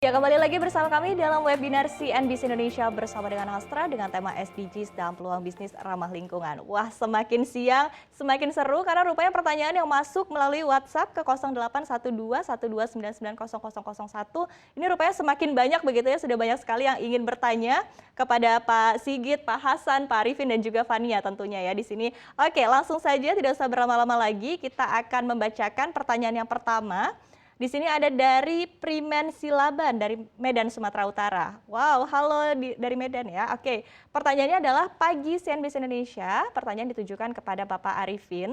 Ya, kembali lagi bersama kami dalam webinar CNBC Indonesia bersama dengan Astra dengan tema SDGs dan peluang bisnis ramah lingkungan. Wah, semakin siang semakin seru karena rupanya pertanyaan yang masuk melalui WhatsApp ke 0812 12990001 ini rupanya semakin banyak begitu ya, sudah banyak sekali yang ingin bertanya kepada Pak Sigit, Pak Hasan, Pak Arifin dan juga Fania tentunya ya di sini. Oke, langsung saja tidak usah berlama-lama lagi, kita akan membacakan pertanyaan yang pertama. Di sini ada dari Primen Silaban dari Medan, Sumatera Utara. Wow, halo dari Medan ya. Oke, pertanyaannya adalah pagi CNBC Indonesia. Pertanyaan ditujukan kepada Bapak Arifin.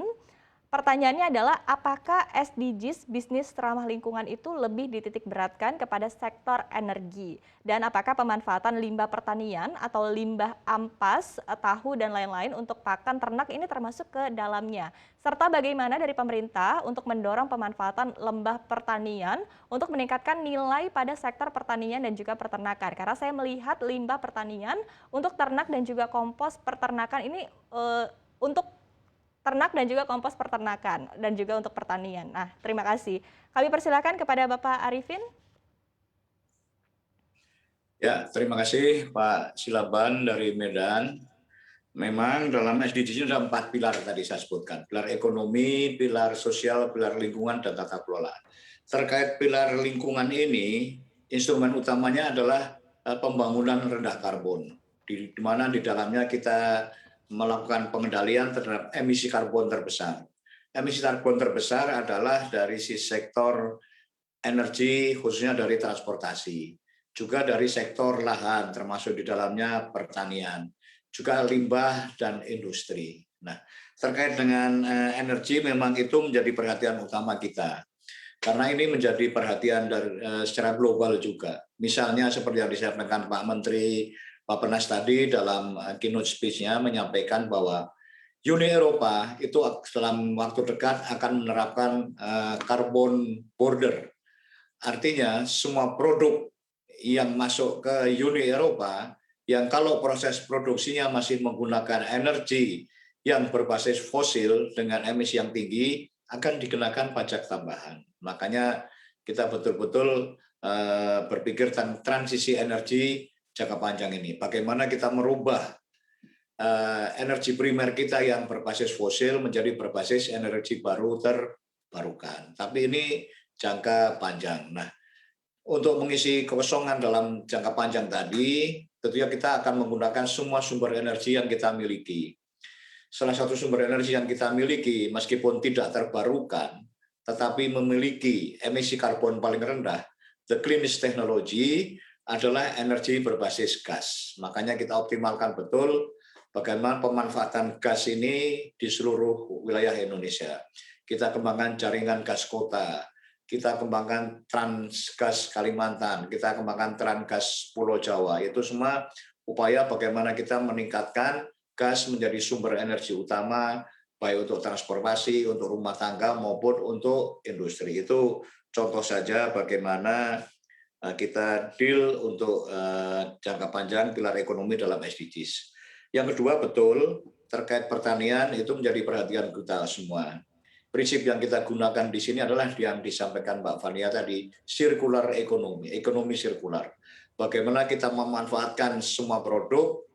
Pertanyaannya adalah apakah SDGs bisnis ramah lingkungan itu lebih dititik beratkan kepada sektor energi? Dan apakah pemanfaatan limbah pertanian atau limbah ampas, tahu dan lain-lain untuk pakan ternak ini termasuk ke dalamnya? Serta bagaimana dari pemerintah untuk mendorong pemanfaatan limbah pertanian untuk meningkatkan nilai pada sektor pertanian dan juga peternakan? Karena saya melihat limbah pertanian untuk ternak dan juga kompos peternakan ini untuk ternak dan juga kompos peternakan dan juga untuk pertanian. Nah, terima kasih. Kami persilakan kepada Bapak Arifin. Ya, terima kasih Pak Silaban dari Medan. Memang dalam SDGs ada 4 pilar tadi saya sebutkan. Pilar ekonomi, pilar sosial, pilar lingkungan, dan tata kelola. Terkait pilar lingkungan ini, instrumen utamanya adalah pembangunan rendah karbon. Di mana di dalamnya kita melakukan pengendalian terhadap emisi karbon terbesar. Emisi karbon terbesar adalah dari si sektor energi, khususnya dari transportasi. Juga dari sektor lahan, termasuk di dalamnya pertanian. Juga limbah dan industri. Nah, terkait dengan energi memang itu menjadi perhatian utama kita. Karena ini menjadi perhatian secara global juga. Misalnya seperti yang disampaikan Pak Menteri Bappenas tadi dalam keynote speech-nya menyampaikan bahwa Uni Eropa itu dalam waktu dekat akan menerapkan carbon border. Artinya semua produk yang masuk ke Uni Eropa yang kalau proses produksinya masih menggunakan energi yang berbasis fosil dengan emisi yang tinggi akan dikenakan pajak tambahan. Makanya kita betul-betul berpikir tentang transisi energi jangka panjang ini. Bagaimana kita merubah energi primer kita yang berbasis fosil menjadi berbasis energi baru terbarukan. Tapi ini jangka panjang. Nah, untuk mengisi kekosongan dalam jangka panjang tadi, tentunya kita akan menggunakan semua sumber energi yang kita miliki. Salah satu sumber energi yang kita miliki, meskipun tidak terbarukan, tetapi memiliki emisi karbon paling rendah, the cleanest technology adalah energi berbasis gas. Makanya kita optimalkan betul bagaimana pemanfaatan gas ini di seluruh wilayah Indonesia. Kita kembangkan jaringan gas kota, kita kembangkan Transgas Kalimantan, kita kembangkan Transgas Pulau Jawa. Itu semua upaya bagaimana kita meningkatkan gas menjadi sumber energi utama, baik untuk transportasi, untuk rumah tangga, maupun untuk industri. Itu contoh saja bagaimana kita deal untuk jangka panjang pilar ekonomi dalam SDGs. Yang kedua, betul, terkait pertanian itu menjadi perhatian kita semua. Prinsip yang kita gunakan di sini adalah yang disampaikan Mbak Fania tadi, circular ekonomi, ekonomi sirkular. Bagaimana kita memanfaatkan semua produk,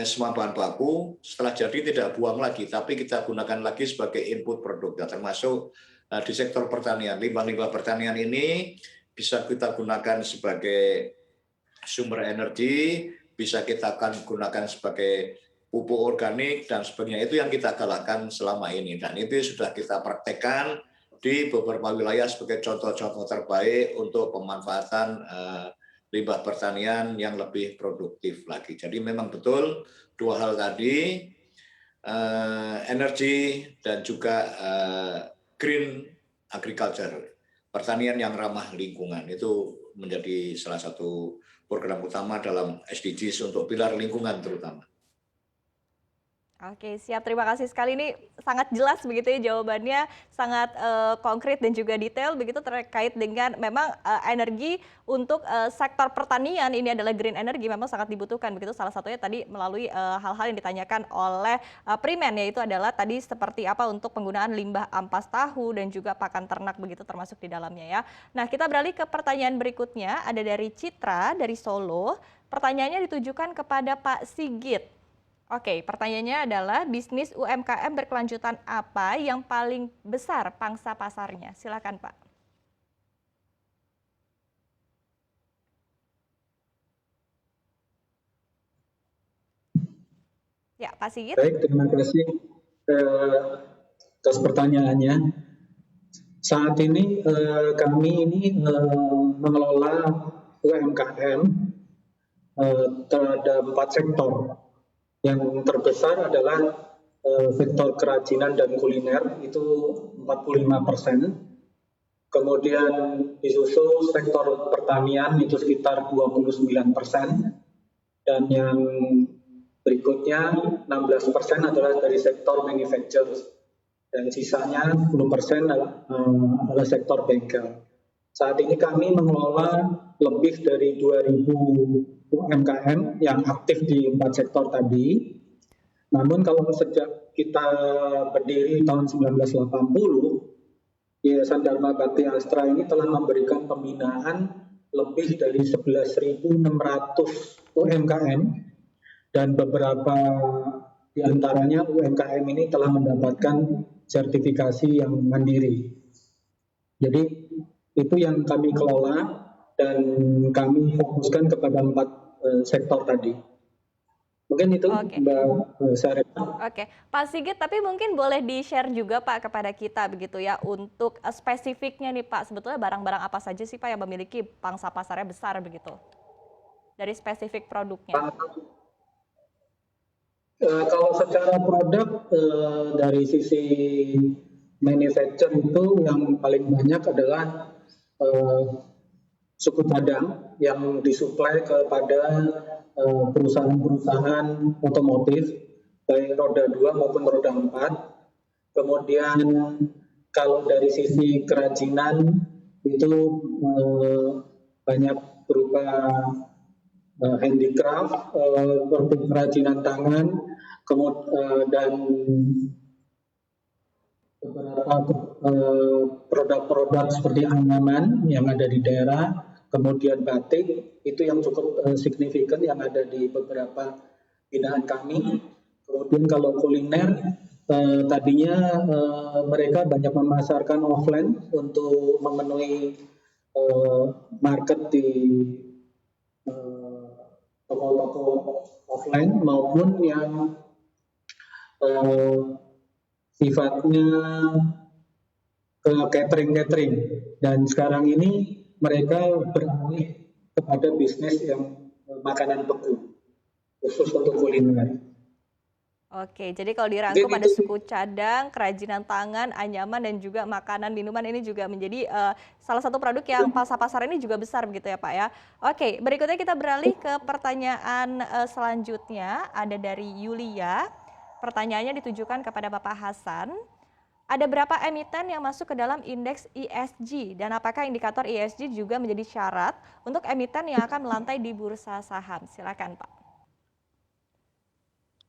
semua bahan baku, setelah jadi tidak buang lagi, tapi kita gunakan lagi sebagai input produk, ya, termasuk di sektor pertanian. Limbah-limbah pertanian ini bisa kita gunakan sebagai sumber energi, bisa kita akan gunakan sebagai pupuk organik dan sebagainya. Itu yang kita galakkan selama ini, dan itu sudah kita praktekkan di beberapa wilayah sebagai contoh-contoh terbaik untuk pemanfaatan limbah pertanian yang lebih produktif lagi. Jadi memang betul dua hal tadi, energi dan juga green agriculture, pertanian yang ramah lingkungan, itu menjadi salah satu program utama dalam SDGs untuk pilar lingkungan terutama. Oke, siap. Terima kasih sekali. Ini sangat jelas begitu ya jawabannya, sangat konkret dan juga detail begitu terkait dengan memang energi untuk sektor pertanian ini adalah green energy memang sangat dibutuhkan begitu. Salah satunya tadi melalui hal-hal yang ditanyakan oleh Primen yaitu adalah tadi seperti apa untuk penggunaan limbah ampas tahu dan juga pakan ternak begitu termasuk di dalamnya ya. Nah, kita beralih ke pertanyaan berikutnya ada dari Citra dari Solo. Pertanyaannya ditujukan kepada Pak Sigit. Oke, pertanyaannya adalah bisnis UMKM berkelanjutan apa yang paling besar pangsa pasarnya? Silakan, Pak. Ya, Pak Sigit. Baik, terima kasih atas pertanyaannya. Saat ini kami ini mengelola UMKM terhadap 4 sektor. Yang terbesar adalah sektor kerajinan dan kuliner, itu 45%. Kemudian disusul sektor pertanian itu sekitar 29%. Dan yang berikutnya 16% adalah dari sektor manufacturers. Dan sisanya 10% adalah sektor bengkel. Saat ini kami mengelola lebih dari 2.000 UMKM yang aktif di 4 sektor tadi. Namun kalau sejak kita berdiri tahun 1980, Yayasan Dharma Bakti Astra ini telah memberikan pembinaan lebih dari 11.600 UMKM dan beberapa di antaranya UMKM ini telah mendapatkan sertifikasi yang mandiri. Jadi itu yang kami kelola dan kami fokuskan kepada 4 sektor tadi. Mungkin itu Mbak Sarah. Oke, Pak Sigit, tapi mungkin boleh di-share juga Pak kepada kita begitu ya untuk spesifiknya nih Pak, sebetulnya barang-barang apa saja sih Pak yang memiliki pangsa pasarnya besar begitu? Dari spesifik produknya. Kalau secara produk dari sisi manufacture itu yang paling banyak adalah suku cadang yang disuplai kepada perusahaan-perusahaan otomotif baik roda 2 maupun roda 4. Kemudian kalau dari sisi kerajinan itu banyak berupa handicraft, seperti kerajinan tangan, dan beberapa produk-produk seperti anyaman yang ada di daerah, kemudian batik, itu yang cukup signifikan yang ada di beberapa binaan kami. Kemudian kalau kuliner, tadinya mereka banyak memasarkan offline untuk memenuhi market di toko-toko offline maupun yang sifatnya ke catering, dan sekarang ini mereka beralih kepada bisnis yang makanan beku khusus untuk kuliner. Oke, jadi kalau dirangkum ada suku cadang, kerajinan tangan, anyaman dan juga makanan minuman ini juga menjadi salah satu produk yang pasar ini juga besar begitu ya Pak ya. Oke, berikutnya kita beralih ke pertanyaan selanjutnya ada dari Yulia. Pertanyaannya ditujukan kepada Bapak Hasan. Ada berapa emiten yang masuk ke dalam indeks ESG dan apakah indikator ESG juga menjadi syarat untuk emiten yang akan melantai di bursa saham? Silakan Pak.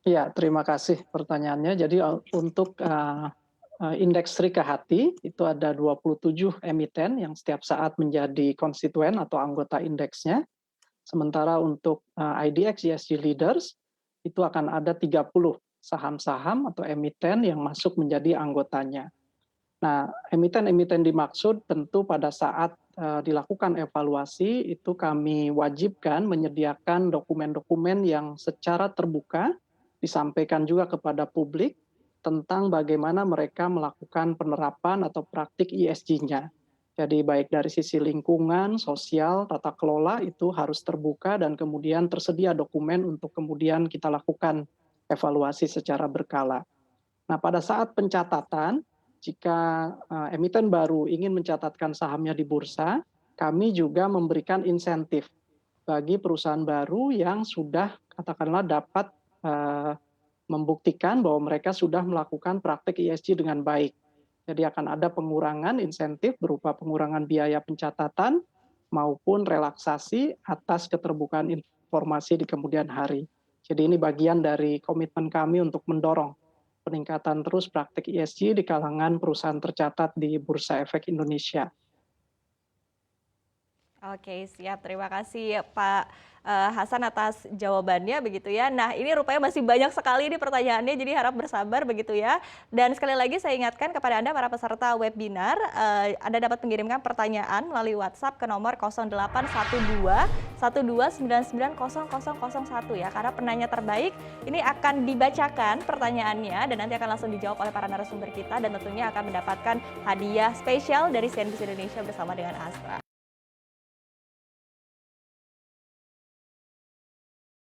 Ya, terima kasih pertanyaannya. Jadi untuk indeks Rika Hati itu ada 27 emiten yang setiap saat menjadi konstituen atau anggota indeksnya. Sementara untuk IDX ESG Leaders itu akan ada 30 saham-saham atau emiten yang masuk menjadi anggotanya. Nah, emiten-emiten dimaksud tentu pada saat dilakukan evaluasi itu kami wajibkan menyediakan dokumen-dokumen yang secara terbuka disampaikan juga kepada publik tentang bagaimana mereka melakukan penerapan atau praktik ESG-nya. Jadi baik dari sisi lingkungan, sosial, tata kelola itu harus terbuka dan kemudian tersedia dokumen untuk kemudian kita lakukan evaluasi secara berkala. Nah, pada saat pencatatan, jika emiten baru ingin mencatatkan sahamnya di bursa, kami juga memberikan insentif bagi perusahaan baru yang sudah katakanlah dapat membuktikan bahwa mereka sudah melakukan praktek ESG dengan baik. Jadi akan ada pengurangan insentif berupa pengurangan biaya pencatatan maupun relaksasi atas keterbukaan informasi di kemudian hari. Jadi ini bagian dari komitmen kami untuk mendorong peningkatan terus praktik ESG di kalangan perusahaan tercatat di Bursa Efek Indonesia. Oke, siap. Terima kasih Pak Hasan atas jawabannya begitu ya. Nah, ini rupanya masih banyak sekali nih pertanyaannya, jadi harap bersabar begitu ya. Dan sekali lagi saya ingatkan kepada Anda para peserta webinar, Anda dapat mengirimkan pertanyaan melalui WhatsApp ke nomor 0812 12990001 ya. Karena penanya terbaik ini akan dibacakan pertanyaannya dan nanti akan langsung dijawab oleh para narasumber kita dan tentunya akan mendapatkan hadiah spesial dari CNBC Indonesia bersama dengan Astra.